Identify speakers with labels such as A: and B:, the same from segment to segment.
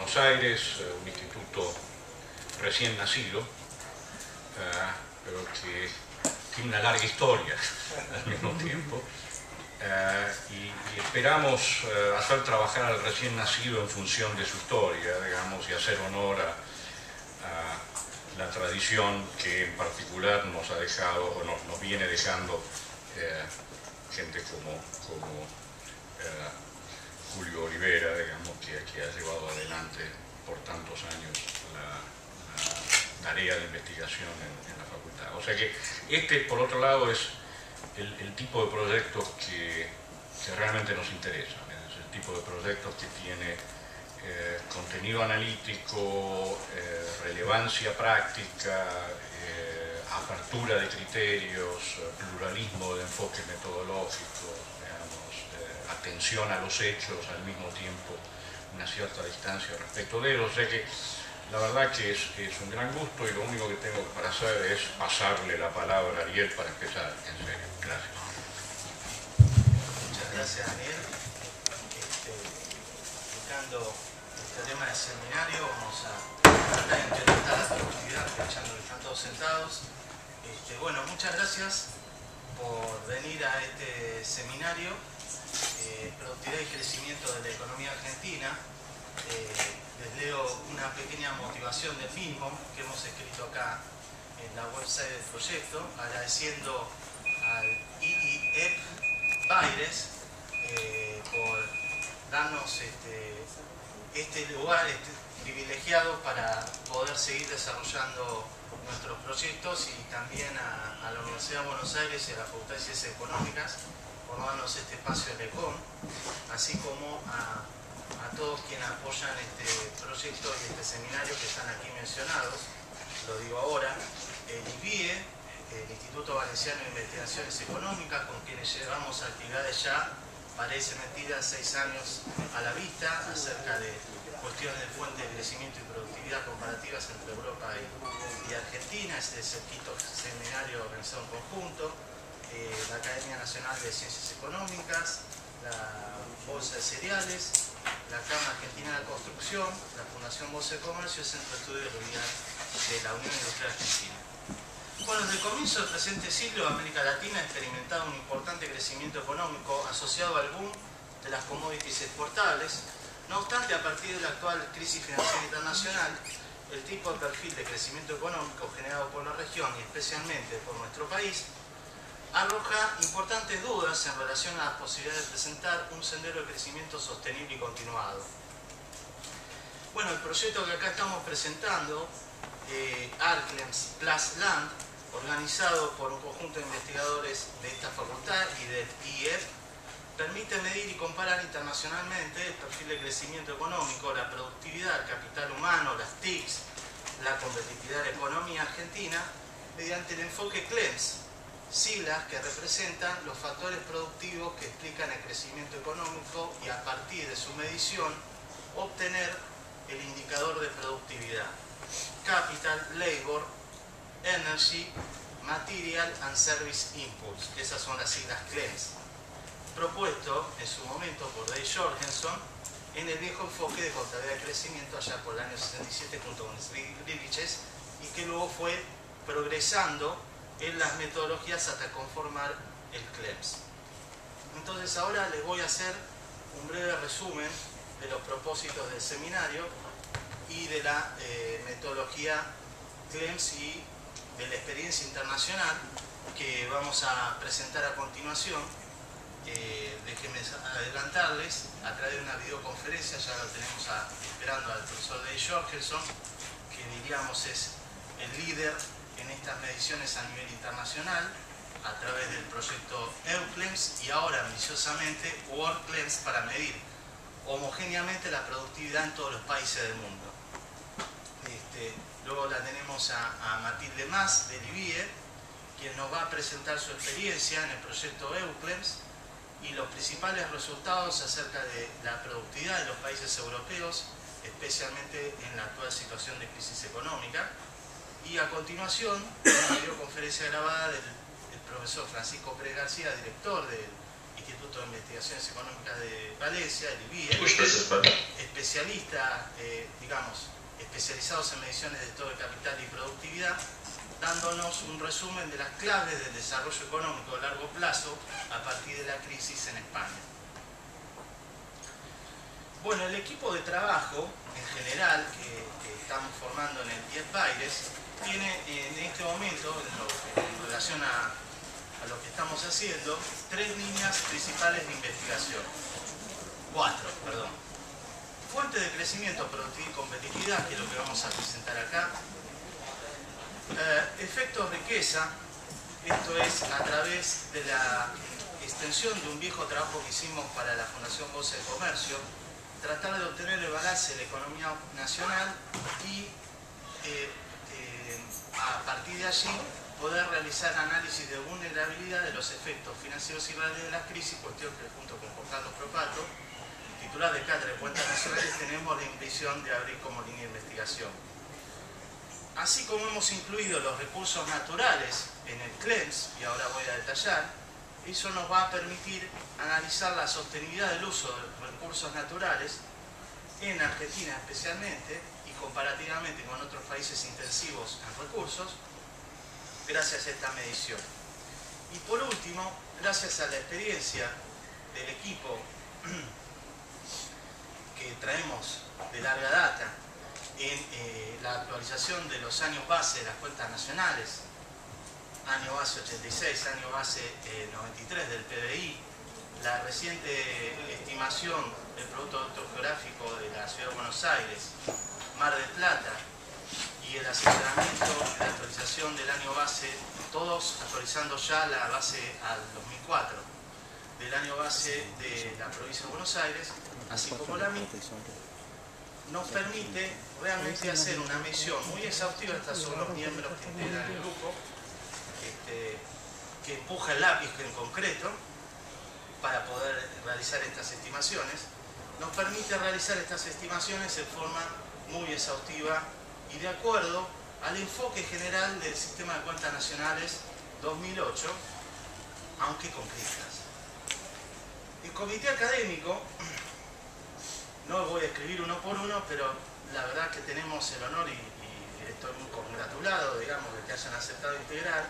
A: Buenos Aires, un instituto recién nacido, pero que tiene una larga historia al mismo tiempo. Y esperamos hacer trabajar al recién nacido en función de su historia, digamos, y hacer honor a la tradición que en particular nos ha dejado, o nos viene dejando gente como Julio Olivera, digamos, que ha llevado adelante por tantos años la tarea de investigación en la facultad. O sea que este, por otro lado, es el tipo de proyectos que realmente nos interesan. Es el tipo de proyectos que tiene contenido analítico, relevancia práctica, apertura de criterios, pluralismo de enfoque metodológico, atención a los hechos, al mismo tiempo una cierta distancia respecto de ellos. O sea que la verdad que es un gran gusto, y lo único que tengo para hacer es pasarle la palabra a Ariel para empezar, en serio. Gracias.
B: Muchas gracias, Daniel. Tocando este tema del seminario, vamos a tratar de implementar la productividad, aprovechando que están todos sentados. Bueno, muchas gracias por venir a este seminario. Productividad y crecimiento de la economía argentina. Les leo una pequeña motivación del mismo que hemos escrito acá en la website del proyecto, agradeciendo al IIEP Baires por darnos este lugar privilegiado para poder seguir desarrollando nuestros proyectos, y también a la Universidad de Buenos Aires y a la Facultad de Ciencias Económicas por darnos este espacio de ECOM, así como a todos quienes apoyan este proyecto y este seminario que están aquí mencionados. Lo digo ahora, el IBIE, el Instituto Valenciano de Investigaciones Económicas, con quienes llevamos actividades ya, parece mentira, 6 años a la vista, acerca de cuestiones de fuente de crecimiento y productividad comparativas entre Europa y Argentina. Este es el quinto seminario organizado en conjunto. La Academia Nacional de Ciencias Económicas, la Bolsa de Cereales, la Cámara Argentina de Construcción, la Fundación Bolsa de Comercio y el Centro de Estudio de la Unión Industrial Argentina. Bueno, desde el comienzo del presente siglo, América Latina ha experimentado un importante crecimiento económico asociado al boom de las commodities exportables. No obstante, a partir de la actual crisis financiera internacional, el tipo de perfil de crecimiento económico generado por la región y especialmente por nuestro país arroja importantes dudas en relación a las posibilidades de presentar un sendero de crecimiento sostenible y continuado. Bueno, el proyecto que acá estamos presentando, ARCLEMS Plus Land, organizado por un conjunto de investigadores de esta facultad y del IEP, permite medir y comparar internacionalmente el perfil de crecimiento económico, la productividad, el capital humano, las TICs, la competitividad de la economía argentina, mediante el enfoque CLEMS, siglas que representan los factores productivos que explican el crecimiento económico, y a partir de su medición obtener el indicador de productividad: Capital, Labor, Energy, Material and Service Inputs. Esas son las siglas CLEMS, propuesto en su momento por Dave Jorgensen en el viejo enfoque de contabilidad de crecimiento allá por el año 67 junto con Griviches, y que luego fue progresando en las metodologías hasta conformar el CLEMS. Entonces ahora les voy a hacer un breve resumen de los propósitos del seminario y de la metodología CLEMS y de la experiencia internacional que vamos a presentar a continuación. Déjenme adelantarles, a través de una videoconferencia, ya lo tenemos esperando al profesor Dave Jorgensen, que diríamos es el líder en estas mediciones a nivel internacional, a través del proyecto EUCLEMS y ahora ambiciosamente WorldCLEMS, para medir homogéneamente la productividad en todos los países del mundo. Luego la tenemos a Matilde Mas del IBIE, quien nos va a presentar su experiencia en el proyecto EUCLEMS y los principales resultados acerca de la productividad de los países europeos, especialmente en la actual situación de crisis económica. Y a continuación, una videoconferencia grabada del profesor Francisco Pérez García, director del Instituto de Investigaciones Económicas de Valencia, el IBIE, especialistas, digamos, especializados en mediciones de todo el capital y productividad, dándonos un resumen de las claves del desarrollo económico a largo plazo a partir de la crisis en España. Bueno, el equipo de trabajo en general que estamos formando en el 10 Baires tiene en este momento, en relación a lo que estamos haciendo, 3 líneas principales de investigación. 4, perdón. Fuente de crecimiento, productividad y competitividad, que es lo que vamos a presentar acá. Efectos riqueza, esto es a través de la extensión de un viejo trabajo que hicimos para la Fundación Bolsa de Comercio, tratar de obtener el balance de la economía nacional y a partir de allí poder realizar análisis de vulnerabilidad de los efectos financieros y reales de las crisis, cuestión que junto con Juan Carlos Propato, titular de Cátedra de Cuentas Nacionales, tenemos la intención de abrir como línea de investigación. Así como hemos incluido los recursos naturales en el CLEMS, y ahora voy a detallar, eso nos va a permitir analizar la sostenibilidad del uso de recursos naturales en Argentina especialmente y comparativamente con otros países intensivos en recursos, gracias a esta medición. Y por último, gracias a la experiencia del equipo que traemos de larga data en la actualización de los años base de las cuentas nacionales, año base 86, año base 93 del PBI, la reciente estimación del Producto Bruto Geográfico de la Ciudad de Buenos Aires, Mar del Plata, y el asesoramiento de la actualización del año base, todos actualizando ya la base al 2004, del año base de la provincia de Buenos Aires, así como la MIT, nos permite realmente hacer una medición muy exhaustiva. Estos son los miembros que integran el grupo, que empuja el lápiz en concreto para poder realizar estas estimaciones. Nos permite realizar estas estimaciones en forma muy exhaustiva y de acuerdo al enfoque general del Sistema de Cuentas Nacionales 2008, aunque con críticas. El comité académico, no voy a escribir uno por uno, pero la verdad que tenemos el honor y estoy muy congratulado, digamos, de que hayan aceptado integrar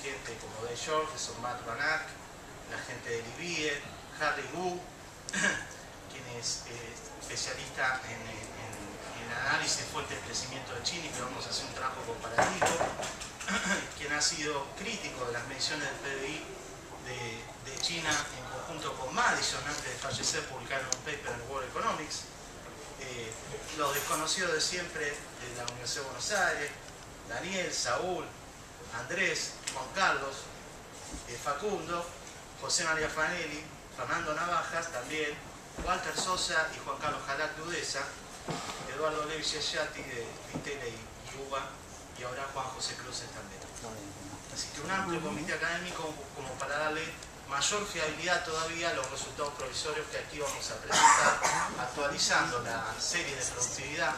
B: gente como Dave George, son Matt Van Ack, la gente de Libie, Harry Wu, quien es especialista en análisis de fuentes de crecimiento de China, y que vamos a hacer un trabajo comparativo, quien ha sido crítico de las mediciones del PBI de China en conjunto con Madison, antes de fallecer publicaron un paper en World Economics, los desconocidos de siempre de la Universidad de Buenos Aires, Daniel, Saúl, Andrés, Juan Carlos, Facundo, José María Fanelli, Fernando Navajas también, Walter Sosa y Juan Carlos Jalac de UDESA, Eduardo Levi Yayati de Vitele y UBA, y ahora Juan José Cruces también. Así que un amplio comité académico como para darle mayor fiabilidad todavía a los resultados provisorios que aquí vamos a presentar, actualizando la serie de productividad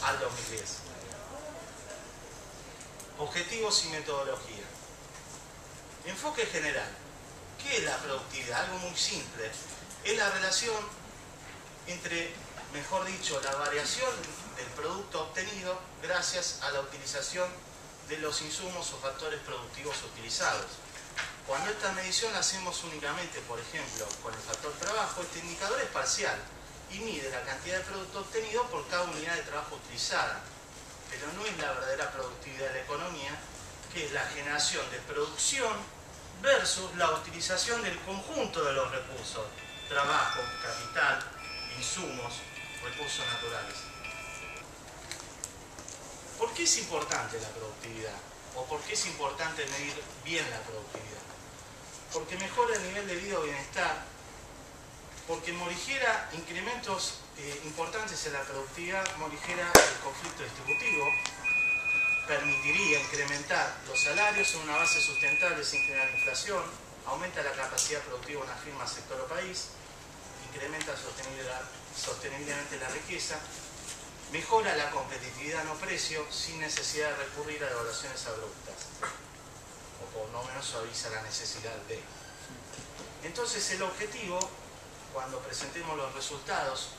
B: al 2010. Objetivos y metodología. Enfoque general. ¿Qué es la productividad? Algo muy simple. Es la relación entre, mejor dicho, la variación del producto obtenido gracias a la utilización de los insumos o factores productivos utilizados. Cuando esta medición la hacemos únicamente, por ejemplo, con el factor trabajo, este indicador es parcial y mide la cantidad de producto obtenido por cada unidad de trabajo utilizada. Pero no es la verdadera productividad de la economía, que es la generación de producción versus la utilización del conjunto de los recursos: trabajo, capital, insumos, recursos naturales. ¿Por qué es importante la productividad? ¿O por qué es importante medir bien la productividad? Porque mejora el nivel de vida o bienestar, porque morigera incrementos importantes en la productividad, morigera el conflicto distributivo, permitiría incrementar los salarios en una base sustentable sin generar inflación, aumenta la capacidad productiva de una firma, sector o país, incrementa sosteniblemente la riqueza, mejora la competitividad no precio sin necesidad de recurrir a devaluaciones abruptas, o por lo menos suaviza la necesidad de. Entonces el objetivo, cuando presentemos los resultados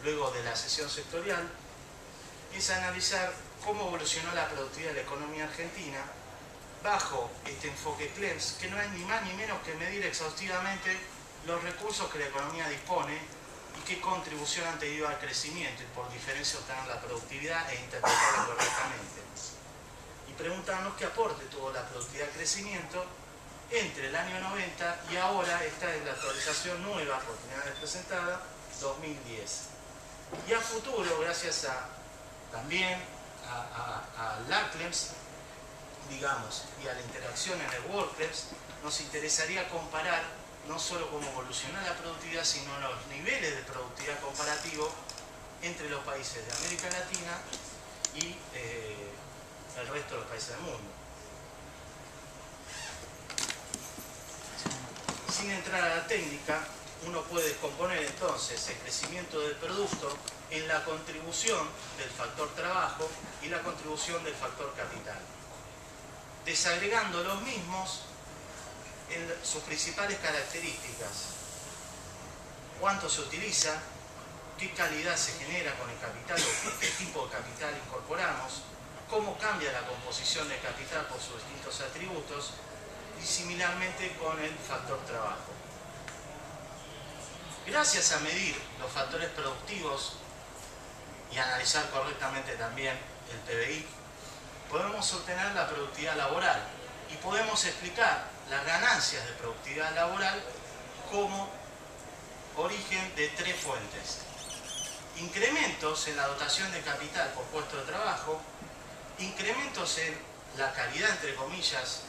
B: luego de la sesión sectorial, es analizar cómo evolucionó la productividad de la economía argentina bajo este enfoque CLEMS, que no es ni más ni menos que medir exhaustivamente los recursos que la economía dispone y qué contribución han tenido al crecimiento y por diferencia obtener la productividad e interpretarla correctamente. Y preguntarnos qué aporte tuvo la productividad al crecimiento entre el año 90 y ahora. Esta es la actualización nueva, por primera vez presentada, 2010. Y a futuro, gracias también a la CLEMS, digamos, y a la interacción en el World CLEMS, nos interesaría comparar no solo cómo evoluciona la productividad, sino los niveles de productividad comparativo entre los países de América Latina y el resto de los países del mundo. Sin entrar a la técnica, uno puede descomponer entonces el crecimiento del producto en la contribución del factor trabajo y la contribución del factor capital, desagregando los mismos en sus principales características: cuánto se utiliza, qué calidad se genera con el capital o qué tipo de capital incorporamos, cómo cambia la composición del capital por sus distintos atributos, y similarmente con el factor trabajo. Gracias a medir los factores productivos y analizar correctamente también el PBI, podemos obtener la productividad laboral y podemos explicar las ganancias de productividad laboral como origen de tres fuentes: incrementos en la dotación de capital por puesto de trabajo, incrementos en la calidad, entre comillas,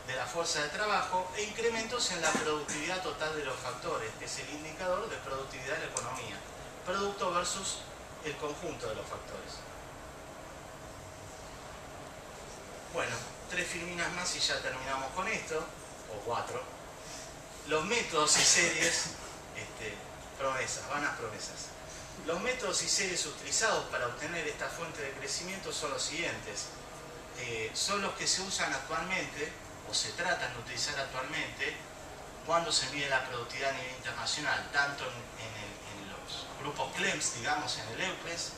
B: de la fuerza de trabajo, e incrementos en la productividad total de los factores, que es el indicador de productividad de la economía, producto versus el conjunto de los factores. Bueno, 3 filminas más y ya terminamos con esto, o 4. Los métodos y series, promesas, vanas promesas. Los métodos y series utilizados para obtener esta fuente de crecimiento son los siguientes. Son los que se usan actualmente, o se tratan de utilizar actualmente, cuando se mide la productividad a nivel internacional, tanto en los grupos CLEMS, digamos, en el EUCLES,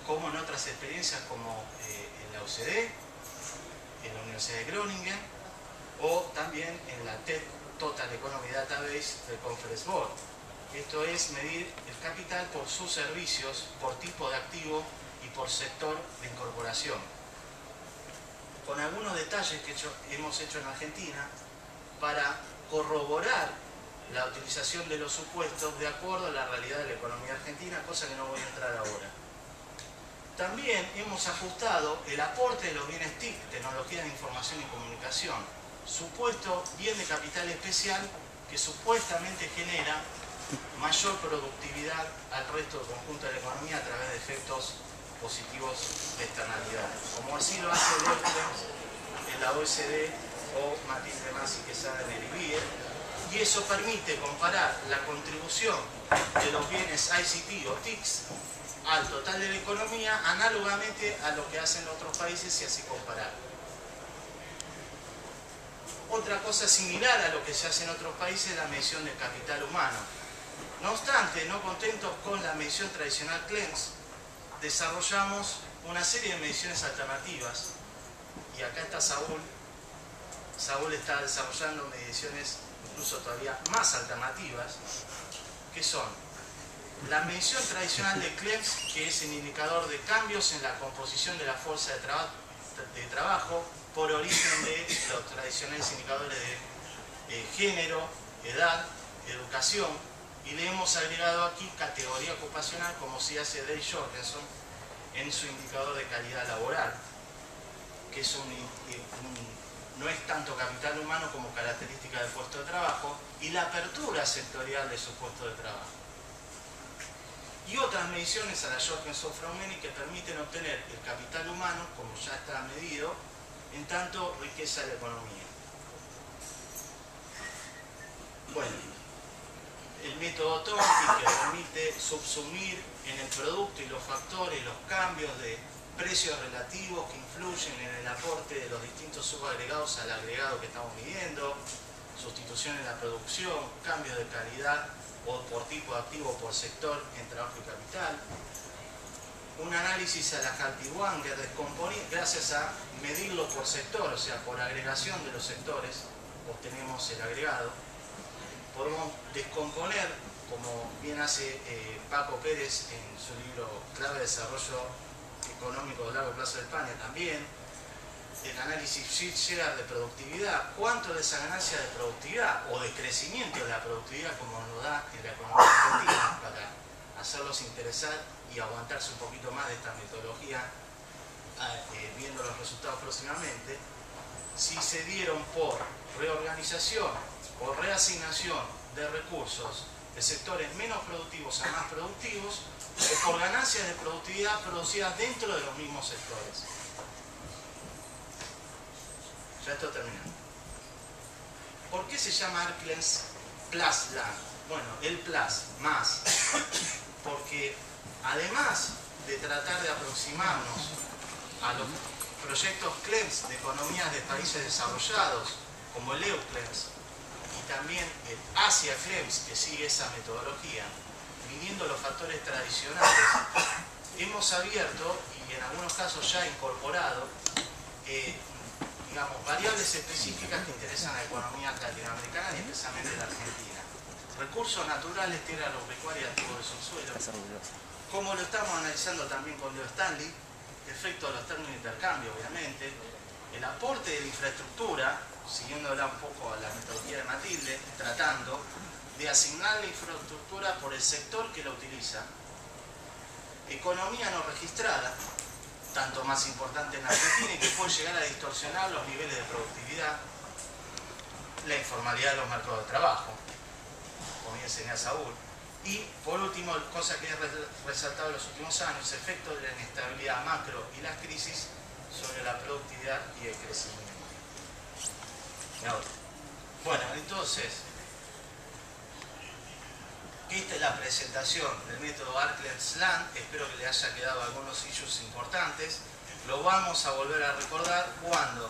B: como en otras experiencias como en la OCDE, en la Universidad de Groningen, o también en la TED Total Economy Database del Conference Board. Esto es medir el capital por sus servicios, por tipo de activo y por sector de incorporación, con algunos detalles que hemos hecho en Argentina para corroborar la utilización de los supuestos de acuerdo a la realidad de la economía argentina, cosa que no voy a entrar ahora. También hemos ajustado el aporte de los bienes TIC, tecnologías de información y comunicación, supuesto bien de capital especial que supuestamente genera mayor productividad al resto del conjunto de la economía a través de efectos positivos de externalidad, como así lo hace el EUCLES en la OECD o Matilde Masi Quesada en el IBIE, y eso permite comparar la contribución de los bienes ICT o TICs al total de la economía análogamente a lo que hacen otros países y así comparar. Otra cosa similar a lo que se hace en otros países es la medición del capital humano. No obstante, no contentos con la medición tradicional CLEMS, desarrollamos una serie de mediciones alternativas, y acá está Saúl. Saúl está desarrollando mediciones incluso todavía más alternativas, que son la medición tradicional de CLEMS, que es el indicador de cambios en la composición de la fuerza de trabajo por origen de los tradicionales indicadores de género, edad, educación, y le hemos agregado aquí categoría ocupacional, como se hace Dale Jorgensen en su indicador de calidad laboral, que es no es tanto capital humano como característica del puesto de trabajo, y la apertura sectorial de su puesto de trabajo. Y otras mediciones a la Jorgensen-Fraumeni que permiten obtener el capital humano, como ya está medido, en tanto riqueza de la economía. Bueno, el método Tomkins, que permite subsumir en el producto y los factores, los cambios de precios relativos que influyen en el aporte de los distintos subagregados al agregado que estamos midiendo, sustitución en la producción, cambios de calidad o por tipo de activo, por sector, en trabajo y capital. Un análisis a la Halti-Wang que descomponía, gracias a medirlo por sector, o sea, por agregación de los sectores, obtenemos el agregado. Podemos descomponer, como bien hace Paco Pérez en su libro Clave de Desarrollo Económico de Largo Plazo de España también, el análisis share de productividad, cuánto de esa ganancia de productividad o de crecimiento de la productividad como nos da en la economía argentina, para hacerlos interesar y aguantarse un poquito más de esta metodología, viendo los resultados próximamente, si se dieron por reorganización o reasignación de recursos de sectores menos productivos a más productivos o por ganancias de productividad producidas dentro de los mismos sectores. Ya estoy terminando. ¿Por qué se llama Arklens Plus Land? Bueno, el plus, más, porque además de tratar de aproximarnos a los proyectos CLEMS de economías de países desarrollados, como el EUCLEMS, y también el Asia CLEMS, que sigue esa metodología, midiendo los factores tradicionales, hemos abierto y en algunos casos ya incorporado digamos, variables específicas que interesan a la economía latinoamericana y especialmente la Argentina. Recursos naturales, tierra agropecuaria, activos de subsuelo. Como lo estamos analizando también con Leo Stanley, efecto de los términos de intercambio, obviamente, el aporte de la infraestructura, siguiéndola un poco a la metodología de Matilde, tratando de asignar la infraestructura por el sector que la utiliza. Economía no registrada, tanto más importante en Argentina y que puede llegar a distorsionar los niveles de productividad, la informalidad de los mercados de trabajo, como bien señala Saúl, y por último, cosa que he resaltado en los últimos años, efecto de la inestabilidad macro y las crisis sobre la productividad y el crecimiento. Bueno, entonces, esta es la presentación del método Arklens Land. Espero que le haya quedado algunos issues importantes. Lo vamos a volver a recordar cuando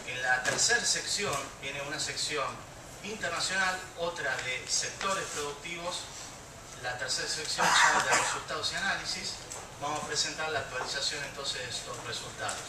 B: en la tercera sección viene una sección internacional, otra de sectores productivos, la tercera sección ya de resultados y análisis. Vamos a presentar la actualización entonces de estos resultados.